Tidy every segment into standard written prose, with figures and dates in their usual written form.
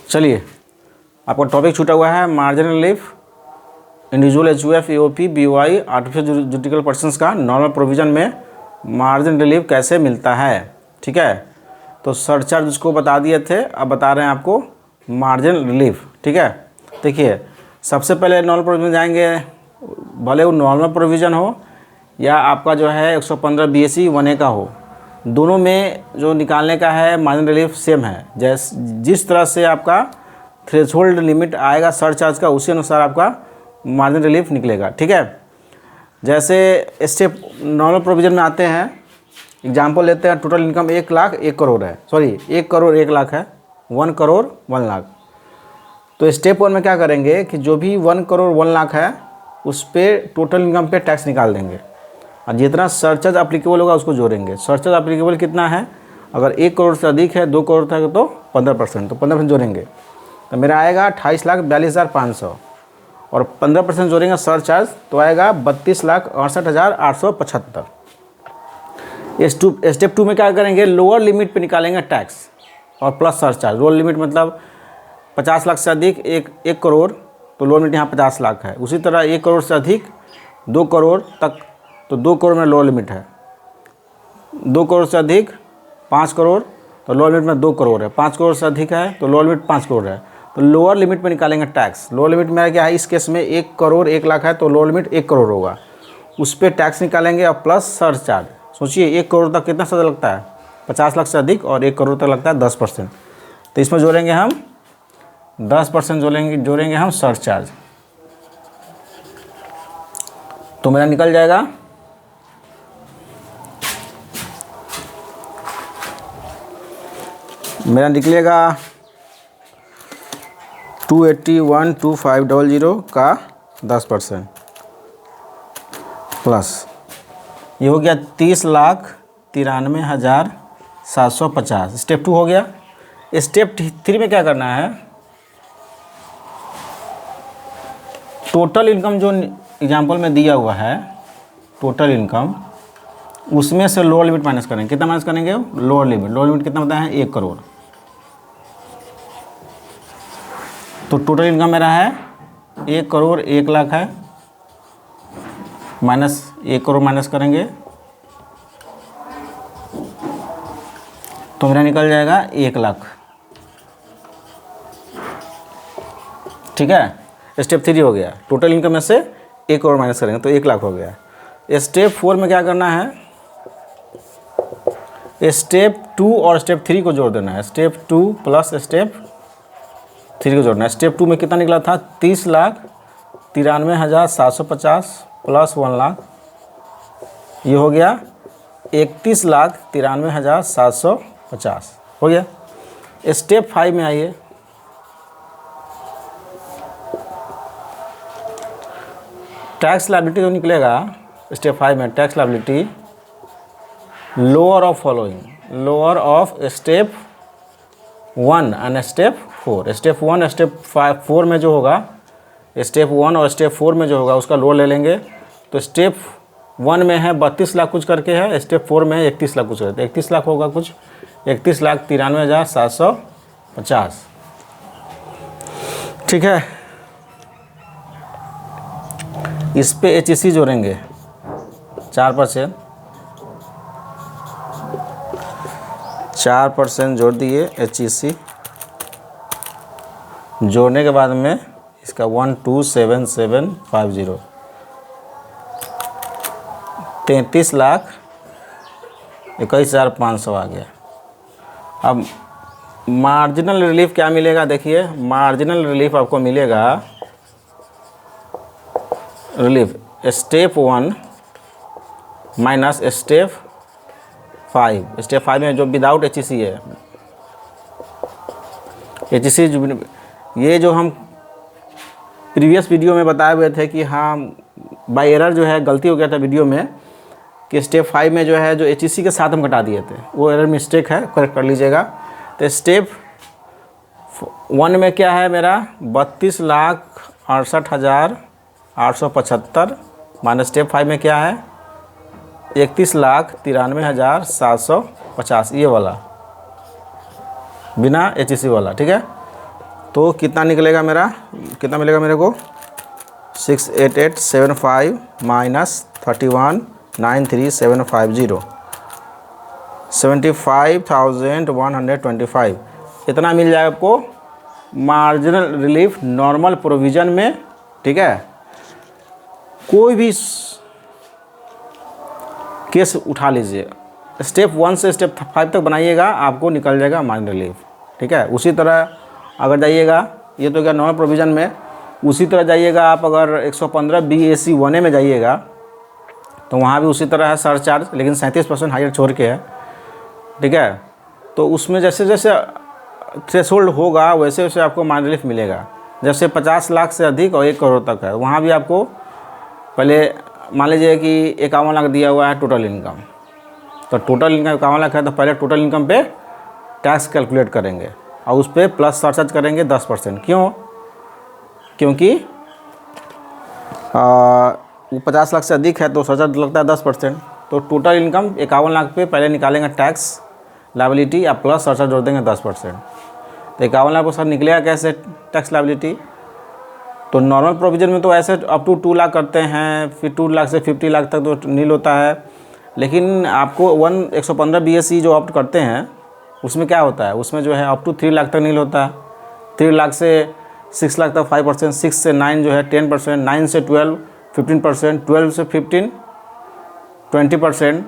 चलिए, आपका टॉपिक छूटा हुआ है marginal relief individual HUF AOP BY artificial judicial persons का नॉर्मल प्रोविज़न में मार्जिन रिलीफ कैसे मिलता है। ठीक है, तो सरचार्ज उसको बता दिए थे, अब बता रहे हैं आपको मार्जिन रिलीफ। ठीक है, देखिए सबसे पहले नॉर्मल प्रोविज़न जाएंगे, भले वो नॉर्मल प्रोविज़न हो या आपका जो है 115 बीएससी 1A का हो, दोनों में जो निकालने का है मार्जिन रिलीफ सेम है। जिस तरह से आपका थ्रेशोल्ड लिमिट आएगा सरचार्ज का, उसी अनुसार आपका मार्जिन रिलीफ निकलेगा। ठीक है, जैसे स्टेप नॉर्मल प्रोविज़न में आते हैं, एग्जांपल लेते हैं, टोटल इनकम 1 लाख 1 करोड़ है, सॉरी 1 करोड़ 1 लाख है, 1 करोड़ 1 लाख। तो स्टेप 1 में क्या करेंगे कि जो भी 1 करोड़ 1 लाख है उस पर टोटल इनकम पे टैक्स निकाल देंगे और जितना सरचार्ज अप्लीकेबल होगा उसको जोड़ेंगे। सरचार्ज अप्लीकेबल कितना है, अगर 1 करोड़ से अधिक है, 2 करोड़ तक तो 15%, तो 15% जोड़ेंगे तो मेरा आएगा 28,42,500 और 15% जोड़ेंगे सरचार्ज तो आएगा 32,68,875। स्टेप 2 में क्या करेंगे, लोअर लिमिट पे निकालेंगे टैक्स और प्लस सरचार्ज। लोअर लिमिट मतलब 50 लाख से अधिक 1 करोड़, तो लोअर लिमिट यहाँ 50 लाख है। उसी तरह 1 करोड़ से अधिक 2 करोड़ तक, तो 2 करोड़ में लोअर लिमिट है। 2 करोड़ से अधिक 5 करोड़, तो लोअर लिमिट में 2 करोड़ है। 5 करोड़ से अधिक है तो लोअर लिमिट 5 करोड़ है। तो लोअर लिमिट पे निकालेंगे टैक्स। लोअर लिमिट में क्या है, इस केस में 1 करोड़ 1 लाख है तो लोअर लिमिट 1 करोड़ होगा, उस पर टैक्स निकालेंगे और प्लस सरचार्ज। सोचिए 1 करोड़ तक कितना सरचार्ज लगता है, 50 लाख से अधिक, और 1 करोड़ तक लगता है 10%। तो इसमें जोड़ेंगे हम 10% जोड़ेंगे हम सरचार्ज, तो मेरा निकल जाएगा मेरा निकलेगा 281,2500 का 10% प्लस ये हो गया 30,93,750। स्टेप 2 हो गया। स्टेप 3 में क्या करना है, टोटल इनकम जो एग्जांपल में दिया हुआ है, टोटल इनकम, उसमें से लोअर लिमिट माइनस करेंगे। कितना माइनस करेंगे, लोअर लिमिट कितना बताया है, 1 करोड़। तो टोटल इनकम मेरा है 1 करोड़ 1 लाख है, माइनस 1 करोड़ माइनस करेंगे तो मेरा निकल जाएगा 1 लाख। ठीक है, स्टेप 3 हो गया। टोटल इनकम में से 1 करोड़ माइनस करेंगे तो 1 लाख हो गया। स्टेप 4 में क्या करना है, स्टेप 2 और स्टेप 3 को जोड़ देना है। स्टेप 2 प्लस स्टेप 3 को जोड़ना है। स्टेप 2 में कितना निकला था, 30,93,750 प्लस 1 लाख, ये हो गया 31,93,750 हो गया। स्टेप 5 में आइए, टैक्स लायबिलिटी जो निकलेगा स्टेप 5 में, tax liability lower of following, lower of step 1 and step 4। Step 1 step 4 में जो होगा, स्टेप 1 और स्टेप 4 में जो होगा उसका लोअर ले लेंगे। तो स्टेप 1 में है 32 लाख कुछ करके है, स्टेप 4 में 31 लाख कुछ करके, 31 लाख होगा कुछ, 31,93,750। ठीक है, इस पे HEC जोड़ेंगे 4% जोड़ दिए HEC। जोड़ने के बाद में इसका 127750, 33,21,500 आ गया। अब मार्जिनल रिलीफ क्या मिलेगा, देखिए मार्जिनल रिलीफ आपको मिलेगा, relief step 1 minus step 5। Step 5 में जो विदाउट HEC है, HEC ये जो हम प्रीवियस वीडियो में बताए हुए थे कि हाँ बाय एरर जो है गलती हो गया था वीडियो में कि स्टेप 5 में जो है जो HEC के साथ हम घटा दिए थे, वो एरर मिस्टेक है, करेक्ट कर लीजिएगा। तो स्टेप 1 में क्या है मेरा 32,68,875 माइनस स्टेप 5 में क्या है 31,93,750, ये वाला बिना HEC वाला। ठीक है, तो कितना निकलेगा मेरा, कितना मिलेगा मेरे को, 68875 माइनस 31,93,750, 75,125 इतना मिल जाएगा आपको मार्जिनल रिलीफ नॉर्मल प्रोविज़न में। ठीक है, कोई भी केस उठा लीजिए, स्टेप 1 से स्टेप 5 तक बनाइएगा, आपको निकल जाएगा मार्जिनल रिलीफ। ठीक है, उसी तरह अगर जाइएगा, ये तो क्या नॉर्मल प्रोविज़न में, उसी तरह जाइएगा आप अगर 115 BAC 1A में जाइएगा तो वहाँ भी उसी तरह है सरचार्ज, लेकिन 37% हायर छोड़ के है। ठीक है, तो उसमें जैसे जैसे थ्रेशोल्ड होगा वैसे वैसे आपको मार्जिनल रिलीफ मिलेगा। जैसे 50 लाख से अधिक और 1 करोड़ तक है, वहाँ भी आपको पहले मान लीजिए कि 51 लाख दिया हुआ है टोटल इनकम, तो टोटल इनकम 51 लाख है, तो पहले टोटल इनकम पे टैक्स कैलकुलेट करेंगे और उस पर प्लस सरचार्ज करेंगे 10%। क्यों? क्योंकि वो 50 लाख से अधिक है तो सरचार्ज लगता है 10%। तो टोटल इनकम 51 लाख पे पहले निकालेंगे टैक्स लायबिलिटी या प्लस सरचार्ज जोड़ देंगे 10%। तो 51 लाख पर सर निकलेगा कैसे टैक्स लायबिलिटी? तो नॉर्मल प्रोविज़न में तो ऐसे अप टू 2 लाख करते हैं, फिर 2 लाख से 50 लाख तक तो नील होता है। लेकिन आपको 115 BAC जो ऑप्ट करते हैं उसमें क्या होता है, उसमें जो है अप टू 3 लाख तक नील होता है। 3 लाख से 6 लाख तक 5%, 6 से 9 जो है 10%, 9 से 12 15%, 12 से 15 20%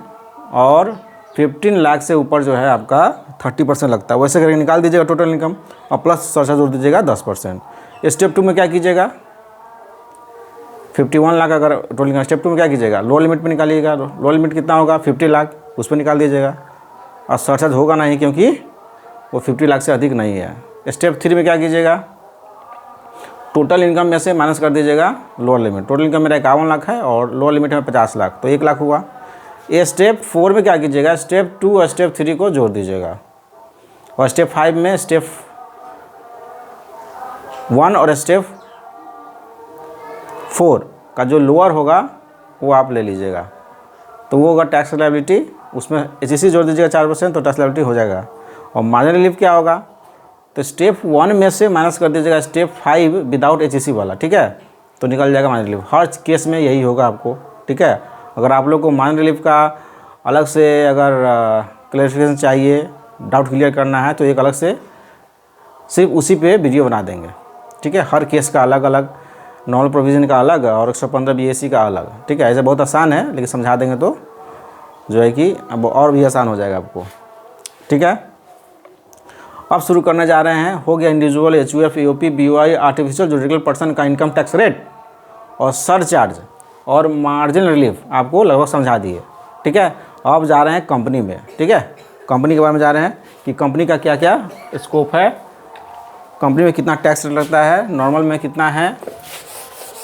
और 15 लाख से ऊपर जो है आपका 30% लगता है। वैसे करके निकाल दीजिएगा टोटल इनकम और प्लस सरचार्ज जोड़ दीजिएगा 10%। स्टेप 2 में क्या कीजिएगा, 51 लाख अगर टोटल इनकम, स्टेप 2 में क्या कीजिएगा, लोअर लिमिट पे निकालिएगा। लोअर लिमिट कितना होगा, 50 लाख, उस पर निकाल दीजिएगा और सरचार्ज होगा नहीं क्योंकि वो 50 लाख से अधिक नहीं है। स्टेप 3 में क्या कीजिएगा, टोटल इनकम में से माइनस कर दीजिएगा लोअर लिमिट। टोटल इनकम मेरा 51 लाख है और लोअर लिमिट है 50 लाख, तो 1 लाख हुआ। ये स्टेप 4 में क्या कीजिएगा, स्टेप 2 और स्टेप 3 को जोड़ दीजिएगा और स्टेप 5 में स्टेप 1 और स्टेप 4 का जो लोअर होगा वो आप ले लीजिएगा। तो वो होगा टैक्स लायबिलिटी, उसमें HSC जोड़ दीजिएगा 4%, तो टैक्स लायबिलिटी हो जाएगा। और मार्जिनल रिलीफ क्या होगा, तो स्टेप 1 में से माइनस कर दीजिएगा स्टेप 5 विदाउट HSC वाला। ठीक है, तो निकल जाएगा मार्जिनल रिलीफ। हर केस में यही होगा आपको। ठीक है, अगर आप लोग को मार्जिनल रिलीफ का अलग से अगर क्लैरिफिकेशन चाहिए, डाउट क्लियर करना है, तो एक अलग से सिर्फ उसी पे वीडियो बना देंगे। ठीक है, हर केस का अलग अलग, नॉर्मल प्रोविज़न का अलग और 115 BAC का अलग। ठीक है, ऐसे बहुत आसान है, लेकिन समझा देंगे तो जो है कि अब और भी आसान हो जाएगा आपको। ठीक है, अब शुरू करने जा रहे हैं। हो गया individual, HUF, EOP, BOI, artificial juridical person का इनकम टैक्स रेट और सरचार्ज और मार्जिनल रिलीफ आपको लगभग समझा दिए। ठीक है, अब जा रहे हैं कंपनी में। ठीक है, कंपनी के बारे में जा रहे हैं कि कंपनी का क्या क्या स्कोप है, कंपनी में कितना टैक्स लगता है, नॉर्मल में कितना है,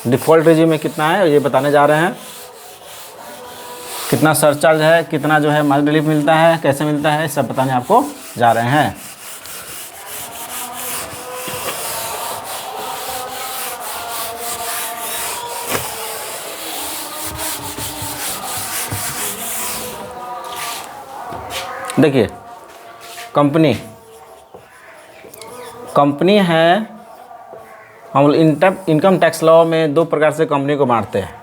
डिफ़ॉल्ट रेजिम में कितना है, ये बताने जा रहे हैं। कितना सरचार्ज है, कितना जो है मार्जिनल रिलीफ मिलता है, कैसे मिलता है, सब बताने आपको जा रहे हैं। देखिए, कंपनी है, हम इनकम टैक्स लॉ में 2 प्रकार से कंपनी को बांटते हैं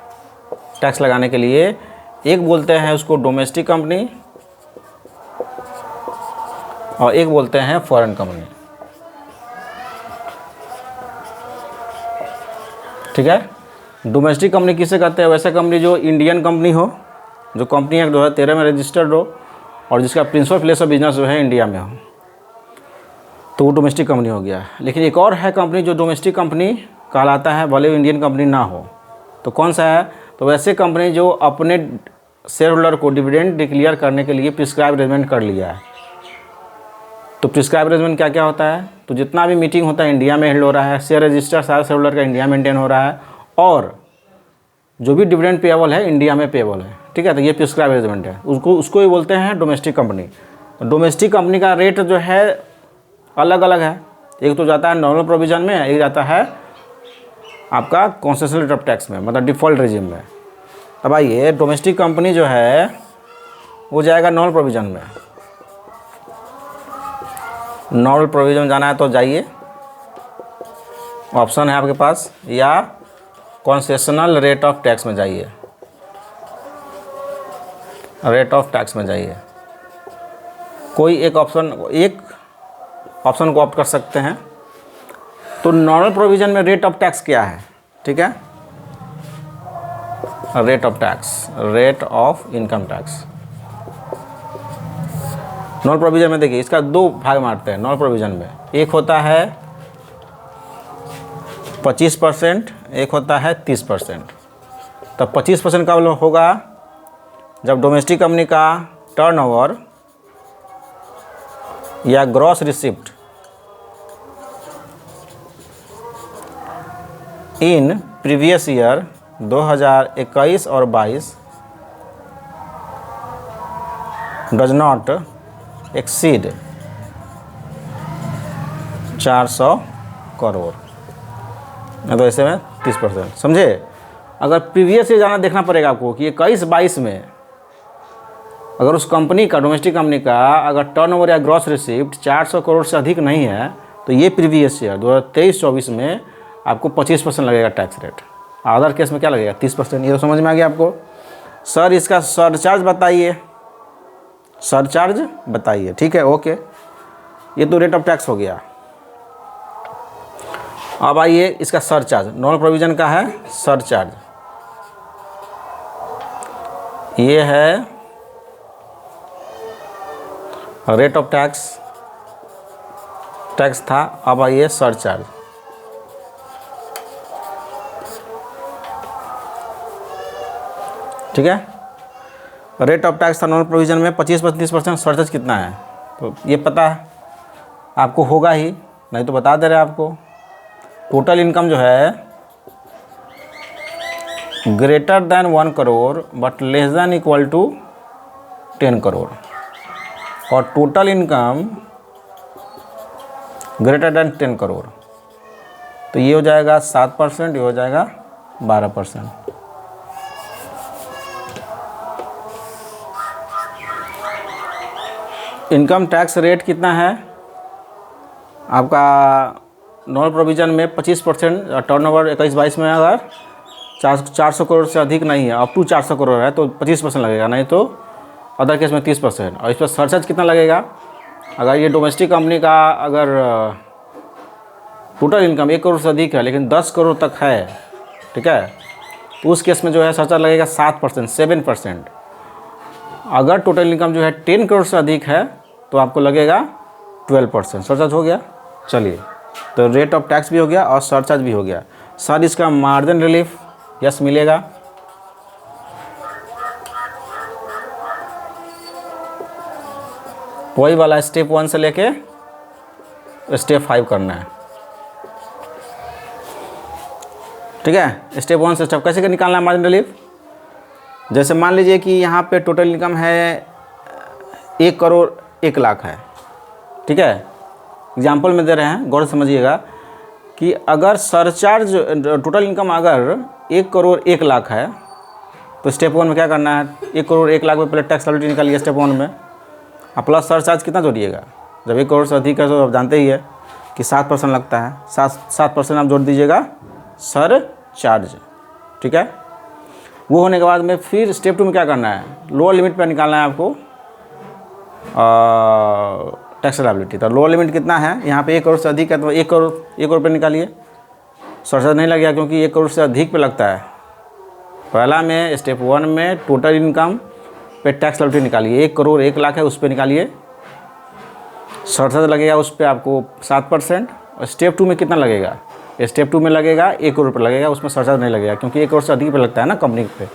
टैक्स लगाने के लिए। एक बोलते हैं उसको डोमेस्टिक कंपनी और एक बोलते हैं फॉरेन कंपनी। ठीक है, डोमेस्टिक कंपनी किसे कहते हैं, वैसे कंपनी जो इंडियन कंपनी हो, जो कंपनी एक्ट 2013 में रजिस्टर्ड हो और जिसका प्रिंसिपल प्लेस ऑफ बिजनेस जो है इंडिया में हो, तो वो डोमेस्टिक कंपनी हो गया। लेकिन एक और है कंपनी जो डोमेस्टिक कंपनी कहलाता है, भले वो इंडियन कंपनी ना हो। तो कौन सा है, तो वैसे कंपनी जो अपने शेयर होल्डर को डिविडेंड डिक्लेयर करने के लिए प्रिस्क्राइब अरेंजमेंट कर लिया है। तो प्रिस्क्राइब अरेंजमेंट क्या क्या होता है, तो जितना भी मीटिंग होता है इंडिया में हेल्ड हो रहा है, शेयर रजिस्टर सारा शेयर होल्डर का इंडिया मेंटेन हो रहा है और जो भी डिविडेंड पेएबल है इंडिया में पेएबल है। ठीक है, तो ये प्रिस्क्राइब अरेंजमेंट है, उसको ही बोलते हैं डोमेस्टिक कंपनी। तो डोमेस्टिक कंपनी का रेट जो है अलग अलग है, एक तो जाता है नॉर्मल प्रोविज़न में, एक जाता है आपका कॉन्सेशनल रेट ऑफ टैक्स में, मतलब डिफ़ॉल्ट रेजिम में। अब आइए, डोमेस्टिक कंपनी जो है वो जाएगा नॉर्मल प्रोविज़न में। नॉर्मल प्रोविज़न जाना है तो जाइए, ऑप्शन है आपके पास, या कॉन्सेशनल रेट ऑफ टैक्स में जाइए, रेट ऑफ टैक्स में जाइए, कोई एक ऑप्शन को ऑप्ट कर सकते हैं। तो नॉर्मल प्रोविजन में रेट ऑफ टैक्स क्या है, ठीक है, rate of tax, rate of income tax. Normal provision में देखिए इसका दो भाग मारते हैं नॉर्मल प्रोविजन में, एक होता है 25%, एक होता है 30%। तब 25% का होगा जब डोमेस्टिक कंपनी का टर्नओवर या gross receipt in previous year 2021 और 22 डज नॉट एक्सीड 400 करोड़, तो ऐसे में 30%, समझे। अगर प्रीवियस ईयर जाना देखना पड़ेगा आपको कि 21-22 में अगर उस कंपनी का, डोमेस्टिक कंपनी का अगर टर्नओवर या ग्रॉस रिसिप्ट 400 करोड़ से अधिक नहीं है तो ये प्रीवियस ईयर 2023-24 में आपको 25% लगेगा टैक्स रेट। अदर केस में क्या लगेगा, 30%। ये तो समझ में आ गया आपको। सर इसका सरचार्ज बताइए, सरचार्ज बताइए, ठीक है, ओके। ये तो रेट ऑफ टैक्स हो गया। अब आइए इसका सरचार्ज, नॉर्मल प्रोविजन का है सरचार्ज, ये है रेट ऑफ टैक्स था। अब आइए सरचार्ज, ठीक है। रेट ऑफ टैक्स था नॉर्मल प्रोविजन में 25-30%, सरचार्ज कितना है तो ये पता है आपको, होगा ही, नहीं तो बता दे रहे आपको। टोटल इनकम जो है greater than 1 crore but less than equal to 10 crore, और total income greater than 10 crore, तो ये हो जाएगा 7%, ये हो जाएगा 12%। इनकम टैक्स रेट कितना है आपका नॉर्मल प्रोविजन में 25%, टर्नओवर 21-22 में अगर 400 करोड़ से अधिक नहीं है, अप टू 400 करोड़ है तो 25% लगेगा, नहीं तो अदर केस में 30%। और इस पर सरचार्ज कितना लगेगा, अगर ये डोमेस्टिक कंपनी का अगर टोटल इनकम 1 करोड़ से अधिक है लेकिन 10 करोड़ तक है, ठीक है, तो उस केस में जो है सरचार्ज लगेगा 7%, 7%। अगर टोटल इनकम जो है 10 करोड़ से अधिक है तो आपको लगेगा 12%, सरचार्ज हो गया। चलिए, तो रेट ऑफ टैक्स भी हो गया और सरचार्ज भी हो गया। सर इसका मार्जिन रिलीफ यस मिलेगा, वही वाला स्टेप 1 से लेके स्टेप 5 करना है, ठीक है। स्टेप 1 से स्टेप कैसे निकालना है मार्जिन रिलीफ, जैसे मान लीजिए कि यहाँ पे टोटल इनकम है 1 करोड़ 1 लाख है, ठीक है। एग्जाम्पल में दे रहे हैं, गौर से समझिएगा कि अगर सरचार्ज टोटल इनकम अगर 1 करोड़ 1 लाख है तो स्टेप 1 में क्या करना है, 1 करोड़ 1 लाख में पहले टैक्स लायबिलिटी निकालिए स्टेप 1 में, और प्लस सरचार्ज कितना जोड़िएगा, जब 1 करोड़ से अधिक है तो आप जानते ही है कि 7% लगता है, 7% आप जोड़ दीजिएगा सरचार्ज, ठीक है। वो होने के बाद में फिर स्टेप 2 में क्या करना है, लोअर लिमिट पर निकालना है आपको टैक्स लायबिलिटी। तो लोअर लिमिट कितना है, यहाँ पे 1 करोड़ से अधिक है तो 1 करोड़ पे निकालिए, सरचार्ज नहीं लगेगा क्योंकि 1 करोड़ से अधिक पे लगता है। पहला में स्टेप 1 में टोटल इनकम पे टैक्स लायबिलिटी निकालिए, 1 करोड़ 1 लाख है उस पर निकालिए, सरचार्ज लगेगा उस पर आपको 7%। और स्टेप 2 में कितना लगेगा, स्टेप 2 में लगेगा 1 करोड़ पर लगेगा, उसमें सरचार्ज नहीं लगेगा क्योंकि 1 करोड़ से अधिक पे लगता है ना कंपनी पे।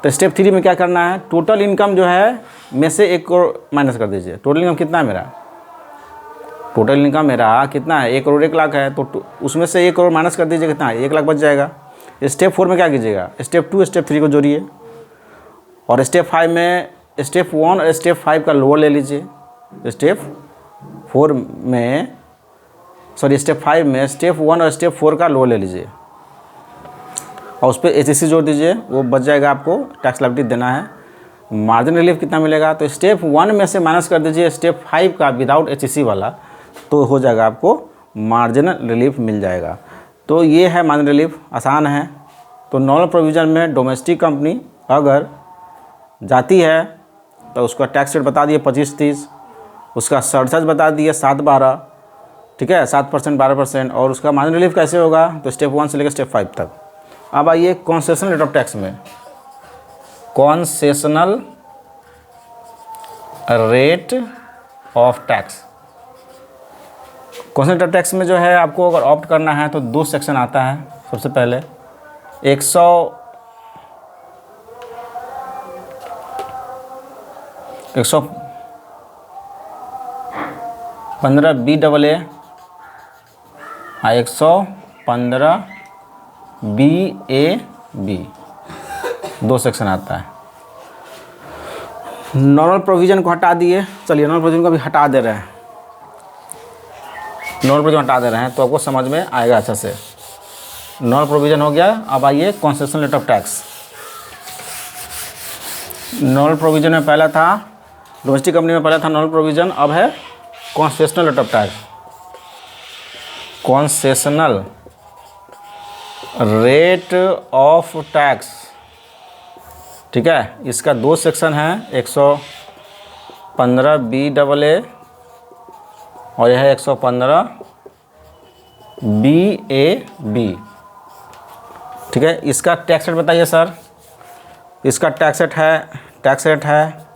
तो स्टेप 3 में क्या करना है, टोटल इनकम जो है में से 1 करोड़ माइनस कर दीजिए। टोटल इनकम कितना है मेरा, टोटल इनकम मेरा कितना है 1 करोड़ 1 लाख है, तो उसमें से 1 करोड़ माइनस कर दीजिए, कितना है 1 लाख बच जाएगा। स्टेप 4 में क्या कीजिएगा, स्टेप 2 स्टेप 3 को जोड़िए, और स्टेप 5 में स्टेप 1 और स्टेप 5 का लोअर ले लीजिए। स्टेप 4 में स्टेप 5 में स्टेप 1 और स्टेप 4 का लोअर ले लीजिए और उस पर एचएससी जोड़ दीजिए, वो बच जाएगा, आपको टैक्स लायबिलिटी देना है। मार्जिन रिलीफ कितना मिलेगा, तो स्टेप 1 में से माइनस कर दीजिए स्टेप 5 का विदाउट एचएससी वाला, तो हो जाएगा आपको मार्जिन रिलीफ मिल जाएगा। तो ये है मार्जिन रिलीफ, आसान है। तो नॉर्मल प्रोविज़न में डोमेस्टिक कंपनी अगर जाती है तो उसका टैक्स रेट बता दिए 25-30, उसका सरचार्ज बता दिए 7-12, ठीक है, 7% 12%, और उसका मार्जिन रिलीफ कैसे होगा तो स्टेप 1 से लेकर स्टेप 5 तक। अब आइए कॉन्सेशनल रेट ऑफ टैक्स में। Concessional rate of tax, concessional rate of tax में जो है आपको अगर ऑप्ट करना है तो 2 सेक्शन आता है। सबसे पहले 115 BAA और 115 BAB, 2 सेक्शन आता है। नॉर्मल प्रोविज़न को हटा दिए, चलिए नॉर्मल प्रोविज़न को भी हटा दे रहे हैं, नॉर्मल प्रोविज़न हटा दे रहे हैं तो आपको समझ में आएगा अच्छा से। नॉर्मल प्रोविज़न हो गया। अब आइए concessional rate of tax. Normal provision में पहला था, डोमेस्टिक कंपनी में पहला था नॉर्मल प्रोविज़न, अब है concessional rate of tax. Concessional rate of tax, ठीक है, इसका 2 सेक्शन है, 115 BAA और यह है 115 BAB, ठीक है। इसका टैक्स रेट बताइए सर। इसका टैक्स रेट है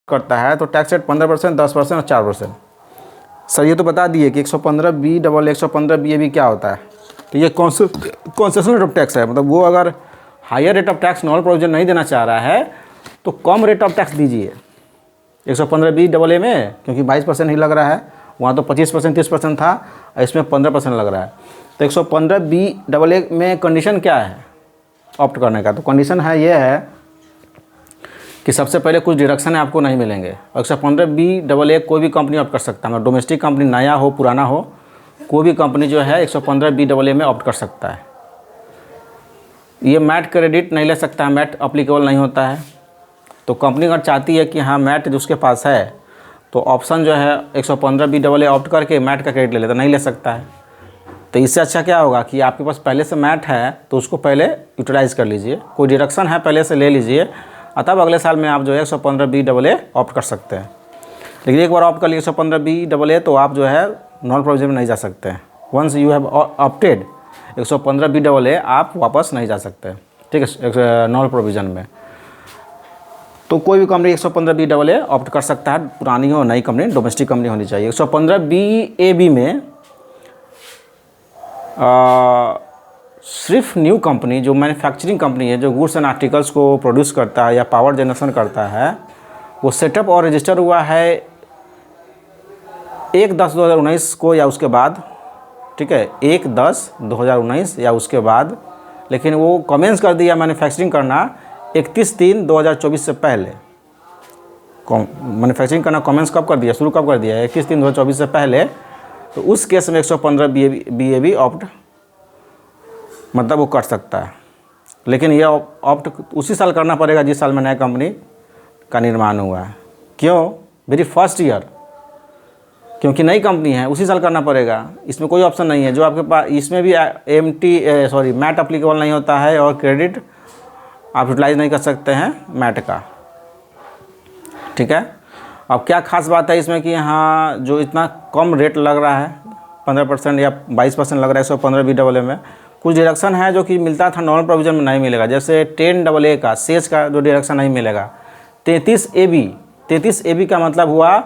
करता है तो टैक्स रेट 15%, 10% और 4%। सर ये तो बता दिए कि 115 BAA 115 BAB क्या होता है। तो ये कॉन्सेशनल रेट ऑफ टैक्स है, मतलब वो अगर higher rate of tax normal provision नहीं देना चाह रहा है तो कम रेट ऑफ टैक्स दीजिए 115 BAA में, क्योंकि 22% ही लग रहा है, वहाँ तो 25% 30% था, इसमें 15% लग रहा है। तो 115 BAA में कंडीशन क्या है ऑप्ट करने का, तो कंडीशन है ये है कि सबसे पहले कुछ डिडक्शन आपको नहीं मिलेंगे। और 115 BAA कोई भी कंपनी ऑप्ट कर सकता है, मतलब डोमेस्टिक कंपनी नया हो पुराना हो, कोई भी कंपनी जो है 115 BAA में ऑप्ट कर सकता है। ये मैट क्रेडिट नहीं ले सकता है, मैट अप्लीकेबल नहीं होता है। तो कंपनी अगर चाहती है कि हाँ मैट जिसके पास है तो ऑप्शन जो है 115 BAA ऑप्ट करके मैट का क्रेडिट ले लेता, नहीं ले सकता है। तो इससे अच्छा क्या होगा कि आपके पास पहले से मैट है तो उसको पहले यूटिलाइज़ कर लीजिए, कोई डिडक्शन है पहले से ले लीजिए, तब अगले साल में आप जो है 115 BAA ऑप्ट कर सकते हैं। लेकिन एक बार ऑप्ट कर लिए 115 BAA तो आप जो है नॉन प्रोविजन में नहीं जा सकते हैं। Once you have opted 115 BAA आप वापस नहीं जा सकते, ठीक है, नॉन प्रोविजन में। तो कोई भी कंपनी 115 BAA ऑप्ट कर सकता है, पुरानी हो नई कंपनी, डोमेस्टिक कंपनी होनी चाहिए। 115 BAB में सिर्फ न्यू कंपनी जो मैन्युफैक्चरिंग कंपनी है, जो गुड्स एंड आर्टिकल्स को प्रोड्यूस करता है या पावर जनरेशन करता है, वो सेटअप और रजिस्टर हुआ है 1/10/2019 को या उसके बाद, ठीक है, 1/10/2019 या उसके बाद। लेकिन वो कमेंस कर दिया मैन्युफैक्चरिंग करना 31/3/2024 से पहले। मैन्युफैक्चरिंग करना कमेंस कब कर दिया, शुरू कब कर दिया है, 31/3/2024 से पहले। तो उस केस में 115 BAB ऑप्ट मतलब वो कर सकता है। लेकिन ये ऑप्ट उसी साल करना पड़ेगा जिस साल में नया कंपनी का निर्माण हुआ है। क्यों? वेरी फर्स्ट ईयर, क्योंकि नई कंपनी है, उसी साल करना पड़ेगा। इसमें कोई ऑप्शन नहीं है जो आपके पास, इसमें भी मैट अप्लीकेबल नहीं होता है और क्रेडिट आप यूटिलाइज नहीं कर सकते हैं मैट का, ठीक है। अब क्या खास बात है इसमें कि यहाँ जो इतना कम रेट लग रहा है 15% या 22% लग रहा है 115 BAA में, कुछ डिडक्शन है जो कि मिलता था नॉर्मल प्रोविजन में नहीं मिलेगा। जैसे 10 AA का सेज का जो डिडक्शन नहीं मिलेगा। 33 AB का मतलब हुआ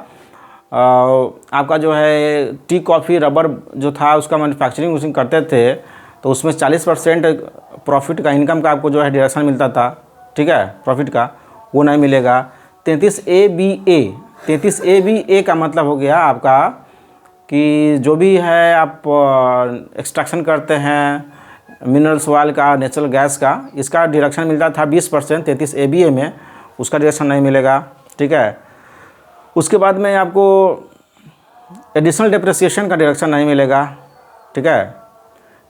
आपका जो है टी कॉफ़ी रबर जो था उसका मैन्युफैक्चरिंग उसी करते थे, तो उसमें 40% प्रॉफिट का, इनकम का आपको जो है डिडक्शन मिलता था, ठीक है, प्रॉफिट का, वो नहीं मिलेगा। 33A का मतलब हो गया आपका कि जो भी है आप एक्सट्रैक्शन करते हैं मिनरल्स ऑयल का, नेचुरल गैस का, इसका डिडक्शन मिलता था 20% 33ABA में, उसका डिडक्शन नहीं मिलेगा, ठीक है। उसके बाद में आपको एडिशनल डेप्रिसिएशन का डिडक्शन नहीं मिलेगा, ठीक है।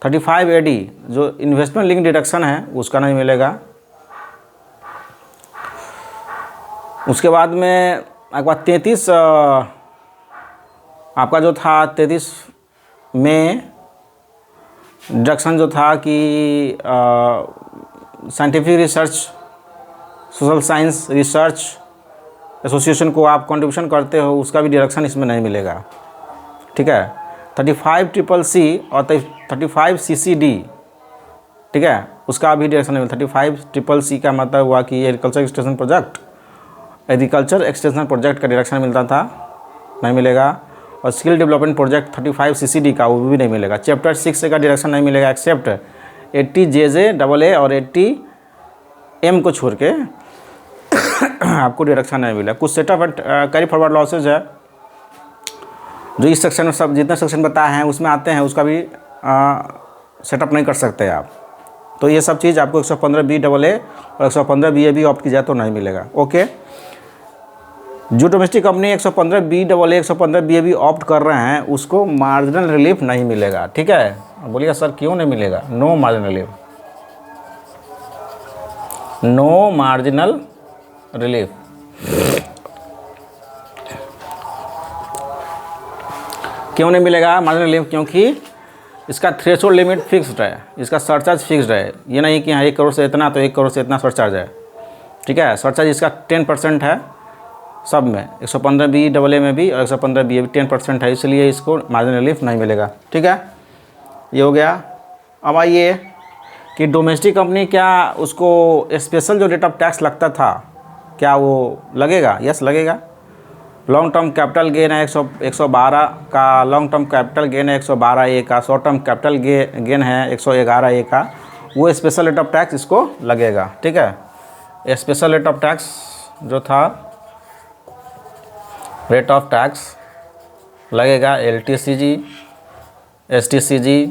35AD जो इन्वेस्टमेंट लिंक डिडक्शन है उसका नहीं मिलेगा। उसके बाद में आपके पास 33 आपका जो था 33 में डिडक्शन जो था कि scientific research, social science research association को आप कंट्रीब्यूशन करते हो, उसका भी डिडक्शन इसमें नहीं मिलेगा, ठीक है। 35CCC और 35CCD, ठीक है, उसका भी डिडक्शन नहीं मिलेगा। 35CCC का मतलब हुआ कि एग्रीकल्चर एक्सटेंशन प्रोजेक्ट का डिडक्शन मिलता था, नहीं मिलेगा। और स्किल डेवलपमेंट प्रोजेक्ट 35CCD का वो भी नहीं मिलेगा। चैप्टर 6 का डिडक्शन नहीं मिलेगा एक्सेप्ट 80JJAA और 80M को छोड़ के आपको डिडक्शन नहीं मिला। कुछ setup and carry forward losses है जो इस सेक्शन में सब जितने सेक्शन बताए हैं उसमें आते हैं, उसका भी सेटअप नहीं कर सकते आप। तो ये सब चीज़ आपको 115BAA और 115BAB ऑप्ट की जाए तो नहीं मिलेगा, ओके। जो domestic company 115BAA 115BAB opt कर रहे हैं उसको मार्जिनल रिलीफ नहीं मिलेगा, ठीक है। बोलिएगा सर क्यों नहीं मिलेगा? No marginal relief, no marginal relief. क्यों नहीं मिलेगा मार्जिनल रिलीफ? क्योंकि इसका थ्रेशोल्ड लिमिट फिक्स्ड है, इसका सरचार्ज फिक्स्ड है। ये नहीं कि हाँ 1 करोड़ से इतना तो 1 करोड़ से इतना सरचार्ज है, ठीक है। सरचार्ज इसका 10% है सब में, 115BAA में भी और 115BA भी 10% है, इसलिए इसको मार्जिनल रिलीफ नहीं मिलेगा, ठीक है। ये हो गया। अब आइए कि डोमेस्टिक कंपनी क्या उसको स्पेशल जो रेट ऑफ टैक्स लगता था क्या वो लगेगा? यस लगेगा। लॉन्ग टर्म कैपिटल गेन है 112 का, लॉन्ग टर्म कैपिटल गेन है 112A का, शॉर्ट टर्म कैपिटल गेन है 111A का, वो स्पेशल रेट ऑफ टैक्स इसको लगेगा, ठीक है। स्पेशल रेट ऑफ टैक्स जो था, रेट ऑफ टैक्स लगेगा LTCG, STCG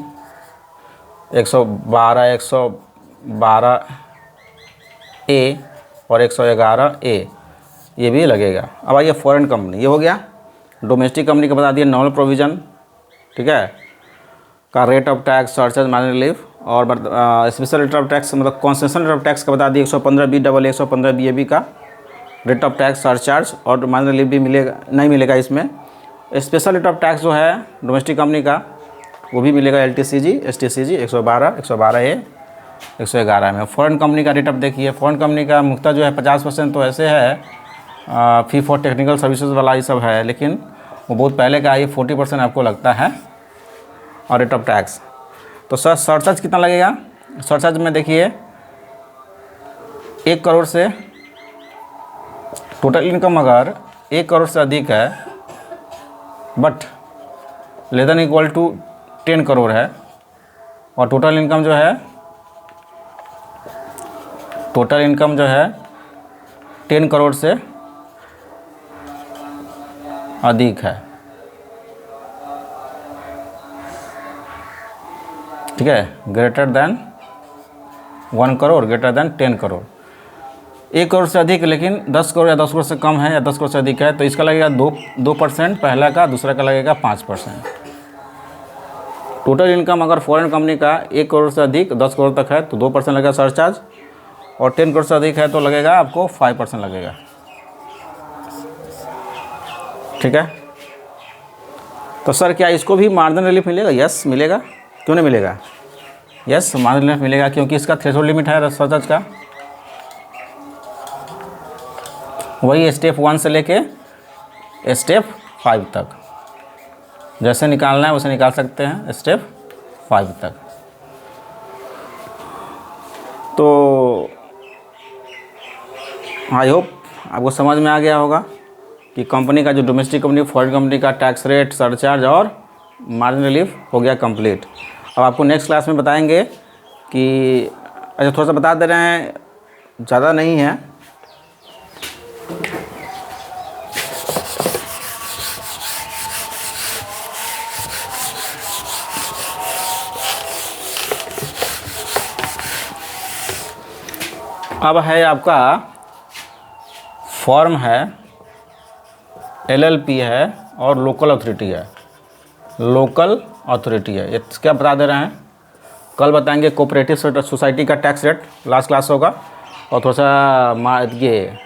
112A और 111A, ये भी लगेगा। अब आइए फॉरेन कंपनी, ये हो गया। डोमेस्टिक कंपनी का बता दिया नॉर्मल प्रोविज़न, ठीक है, का rate of tax, surcharge, marginal relief. और स्पेशल रेट ऑफ टैक्स मतलब कंसेशन रेट ऑफ टैक्स का बता दिए 115BAA 115BAB का रेट ऑफ टैक्स, सरचार्ज और मार्जिनल रिलीफ भी मिलेगा, नहीं मिलेगा इसमें। स्पेशल रेट ऑफ टैक्स जो है डोमेस्टिक कंपनी का वो भी मिलेगा LTCG, STCG 112, 112A, 111 में। फॉरेन कंपनी का रेट ऑफ देखिए, फॉरेन कंपनी का मुख्यतः जो है 50% तो ऐसे है फी फॉर टेक्निकल सर्विसेज वाला ये सब है, लेकिन वो बहुत पहले का, ये 40% आपको लगता है। और रेट ऑफ टैक्स तो सर सरचार्ज कितना लगेगा? सरचार्ज में देखिए 1 करोड़ से टोटल इनकम अगर 1 करोड़ से अधिक है but less than equal to 10 crore है और टोटल इनकम जो है 10 करोड़ से अधिक है, ठीक है, greater than 1 crore, greater than 10 crore. 1 crore से अधिक लेकिन 10 करोड़ या 10 करोड़ से कम है या 10 करोड़ से अधिक है तो इसका लगेगा 2% पहला का, दूसरा का लगेगा 5%। टोटल इनकम अगर फॉरेन कंपनी का 1 करोड़ से अधिक 10 करोड़ तक है तो 2% लगेगा सरचार्ज, और 10 करोड़ से अधिक है तो लगेगा आपको 5% लगेगा, ठीक है। तो सर क्या इसको भी मार्जिनल रिलीफ मिलेगा? यस मिलेगा। क्यों नहीं मिलेगा? यस मार्जिनल रिलीफ मिलेगा क्योंकि इसका थ्रेशोल्ड लिमिट है सरचार्ज का, वही स्टेप 1 से लेके स्टेप 5 तक, जैसे निकालना है वैसे निकाल सकते हैं स्टेप 5 तक। तो आई होप आपको समझ में आ गया होगा। कि कंपनी का जो डोमेस्टिक कंपनी फॉरेन कंपनी का टैक्स रेट, सरचार्ज और मार्जिन रिलीफ हो गया कंप्लीट। अब आपको नेक्स्ट क्लास में बताएंगे कि अच्छा थोड़ा सा बता दे रहे हैं, ज़्यादा नहीं है। अब है आपका फॉर्म है, एलएलपी है और लोकल अथॉरिटी है। लोकल अथॉरिटी है, ये क्या बता दे रहे हैं, कल बताएंगे कोऑपरेटिव सोसाइटी का टैक्स रेट, लास्ट क्लास होगा। और थोड़ा सा ये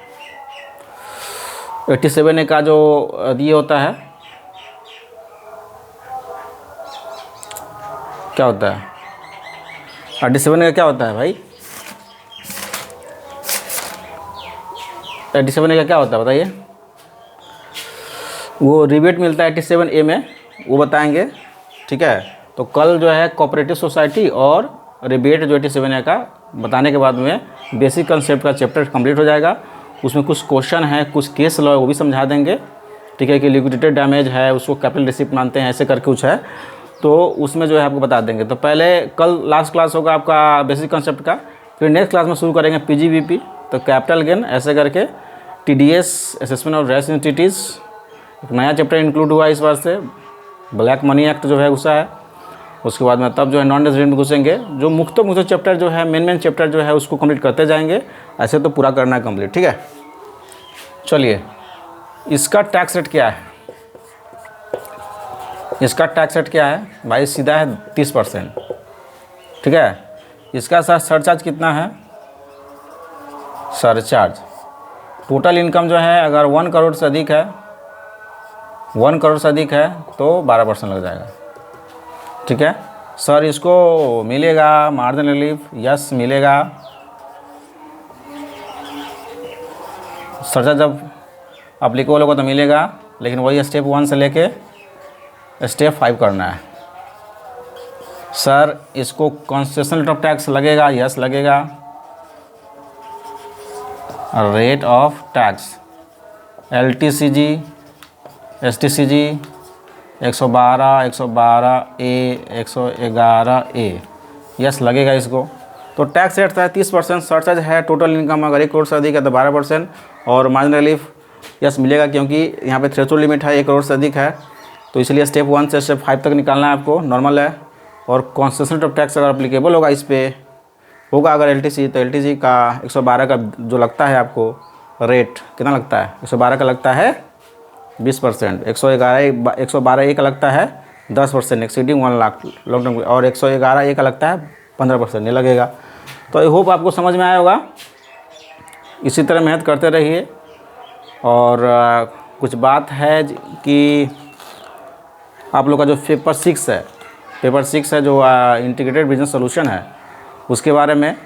87A का जो ये होता है, क्या होता है 87A का क्या होता है भाई, 87A का क्या होता है बताइए। वो रिबेट मिलता है 87A में, वो बताएंगे, ठीक है। तो कल जो है कोऑपरेटिव सोसाइटी और रिबेट जो 87A का बताने के बाद में बेसिक कंसेप्ट का चैप्टर कंप्लीट हो जाएगा। उसमें कुछ क्वेश्चन है, कुछ केस लॉ है, वो भी समझा देंगे, ठीक है। कि लिक्विडेटेड डैमेज है, उसको कैपिटल रिसिप्ट मानते हैं, ऐसे करके कुछ है, तो उसमें जो है आपको बता देंगे। तो पहले कल लास्ट क्लास होगा आपका बेसिक कंसेप्ट का, फिर नेक्स्ट क्लास में शुरू करेंगे पीजीबीपी, तो कैपिटल गेन, ऐसे करके TDS, assessment of race entities, एक नया चैप्टर इंक्लूड हुआ इस बार से, ब्लैक मनी एक्ट जो है घुसा है। उसके बाद में तब जो है नॉन रेजिडेंट में घुसेंगे। जो मुख्य चैप्टर जो है, मेन चैप्टर जो है उसको कंप्लीट करते जाएंगे, ऐसे तो पूरा करना है कंप्लीट, ठीक है। चलिए, इसका टैक्स रेट क्या है, इसका टैक्स रेट क्या है भाई, सीधा है 30%, ठीक है। इसका सरचार्ज कितना है, सरचार्ज टोटल इनकम जो है अगर 1 करोड़ से अधिक है, 1 करोड़ से अधिक है तो 12% लग जाएगा, ठीक है। सर इसको मिलेगा मार्जिन रिलीफ, यस मिलेगा। सरचार्ज जब अप्लीकेबल होगा तो मिलेगा, लेकिन वही स्टेप 1 से लेके स्टेप 5 करना है। सर इसको कंसेशन रेट ऑफ टैक्स लगेगा, यस लगेगा। Rate of tax LTCG, STCG 112, 112A, 111A, yes लगेगा इसको। तो टैक्स रेट है 30%, सरचार्ज है टोटल इनकम अगर 1 करोड़ से अधिक है तो 12%, और मार्जिन रिलीफ यस मिलेगा, क्योंकि यहाँ पे थ्रेशोल्ड लिमिट है 1 करोड़ से अधिक है, तो इसलिए स्टेप 1 से स्टेप 5 तक निकालना है आपको, नॉर्मल है। और कंसेशन रेट ऑफ टैक्स अगर अप्लीकेबल होगा इस पर होगा अगर LTC, तो LTC का 112 का जो लगता है आपको रेट, कितना लगता है, 112 का लगता है 20%, 112A का लगता है 10%, एक्सीडिंग 1 लाख लॉन्ग टर्म, और 111A का लगता है 15%, नहीं लगेगा। तो आई होप आपको समझ में आया होगा। इसी तरह मेहनत करते रहिए। और कुछ बात है कि आप लोग का जो पेपर 6 है, पेपर 6 है जो इंटीग्रेटेड बिजनेस सोल्यूशन है, उसके बारे में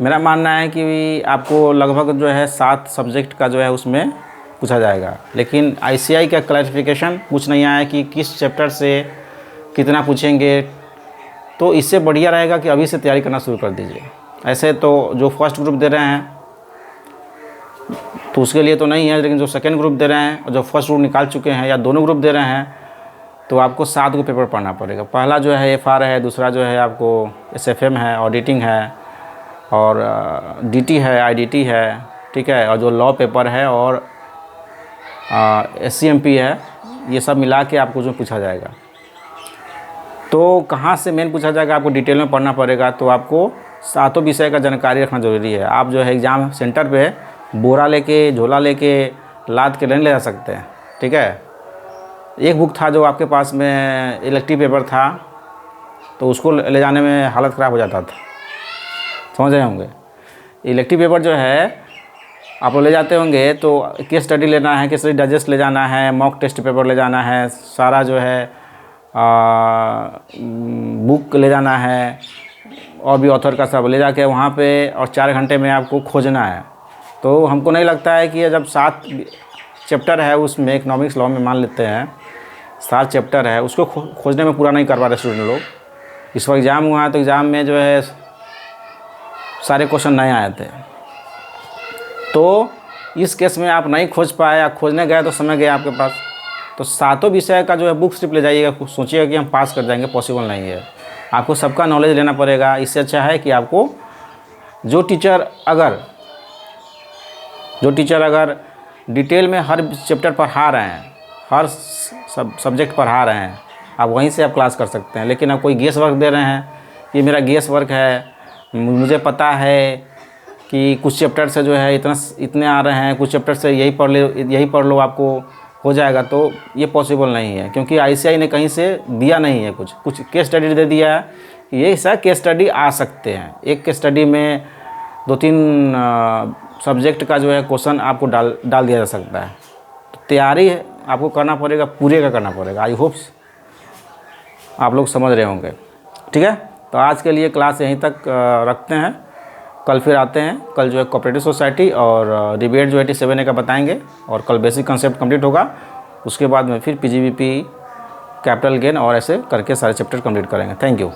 मेरा मानना है कि आपको लगभग जो है 7 सब्जेक्ट का जो है उसमें पूछा जाएगा, लेकिन ICI का क्लैरिफिकेशन कुछ नहीं आया कि किस चैप्टर से कितना पूछेंगे। तो इससे बढ़िया रहेगा कि अभी से तैयारी करना शुरू कर दीजिए। ऐसे तो जो फर्स्ट ग्रुप दे रहे हैं तो उसके लिए तो नहीं है, लेकिन जो सेकेंड ग्रुप दे रहे हैं और जो फर्स्ट ग्रुप निकाल चुके हैं या दोनों ग्रुप दे रहे हैं, तो आपको 7 को पेपर पढ़ना पड़ेगा। पहला जो है FR है, दूसरा जो है आपको SFM है, ऑडिटिंग है, और DT है, IDT है, ठीक है, और जो लॉ पेपर है और SCMP है, ये सब मिला के आपको जो पूछा जाएगा। तो कहाँ से मेन पूछा जाएगा आपको डिटेल में पढ़ना पड़ेगा। तो आपको 7 विषय का जानकारी रखना ज़रूरी है। आप जो है एग्ज़ाम सेंटर पे बोरा लेके, झोला लेके, लाद के नहीं ले जा सकते हैं, ठीक है। एक बुक था जो आपके पास में इलेक्टिव पेपर था, तो उसको ले जाने में हालत ख़राब हो जाता था, समझ रहे होंगे। इलेक्टिव पेपर जो है आप ले जाते होंगे तो केस स्टडी लेना है, केस स्टडी डाइजेस्ट ले जाना है, मॉक टेस्ट पेपर ले जाना है, सारा जो है बुक ले जाना है, और भी ऑथर का सब ले जाके वहाँ पे, और 4 घंटे में आपको खोजना है। तो हमको नहीं लगता है कि जब 7 चैप्टर है उसमें, इकोनॉमिक्स लॉ में मान लेते हैं 7 चैप्टर है, उसको खोजने में पूरा नहीं कर पा रहे स्टूडेंट लोग। इस वक्त एग्ज़ाम हुआ है तो एग्ज़ाम में जो है सारे क्वेश्चन नए आए थे। तो इस केस में आप नहीं खोज पाए या खोजने गए तो समय गया आपके पास, तो सातों विषय का जो है बुक स्ट्रिप ले जाइएगा, सोचिएगा कि हम पास कर जाएंगे, पॉसिबल नहीं है। आपको सबका नॉलेज लेना पड़ेगा। इससे अच्छा है कि आपको जो टीचर अगर डिटेल में हर चैप्टर पढ़ा रहे हैं, हर सब्जेक्ट पढ़ा रहे हैं, आप वहीं से आप क्लास कर सकते हैं। लेकिन आप कोई गेस वर्क दे रहे हैं, ये मेरा गेस वर्क है, मुझे पता है कि कुछ चैप्टर से जो है इतने आ रहे हैं, कुछ चैप्टर से यही पढ़ लो आपको हो जाएगा, तो ये पॉसिबल नहीं है। क्योंकि ICAI ने कहीं से दिया नहीं है, कुछ केस स्टडी दे दिया है कि ये सब केस स्टडी आ सकते हैं। एक केस स्टडी में 2-3 सब्जेक्ट का जो है क्वेश्चन आपको डाल दिया जा सकता है। तो तैयारी आपको करना पड़ेगा, पूरे का करना पड़ेगा। आई होप्स आप लोग समझ रहे होंगे। ठीक है, तो आज के लिए क्लास यहीं तक रखते हैं। कल फिर आते हैं। कल जो है कोऑपरेटिव सोसाइटी और डिबेट जो 87A का बताएंगे, और कल बेसिक कंसेप्ट कंप्लीट होगा। उसके बाद में फिर PGBP, कैपिटल गेन और ऐसे करके सारे चैप्टर कंप्लीट करेंगे। Thank you.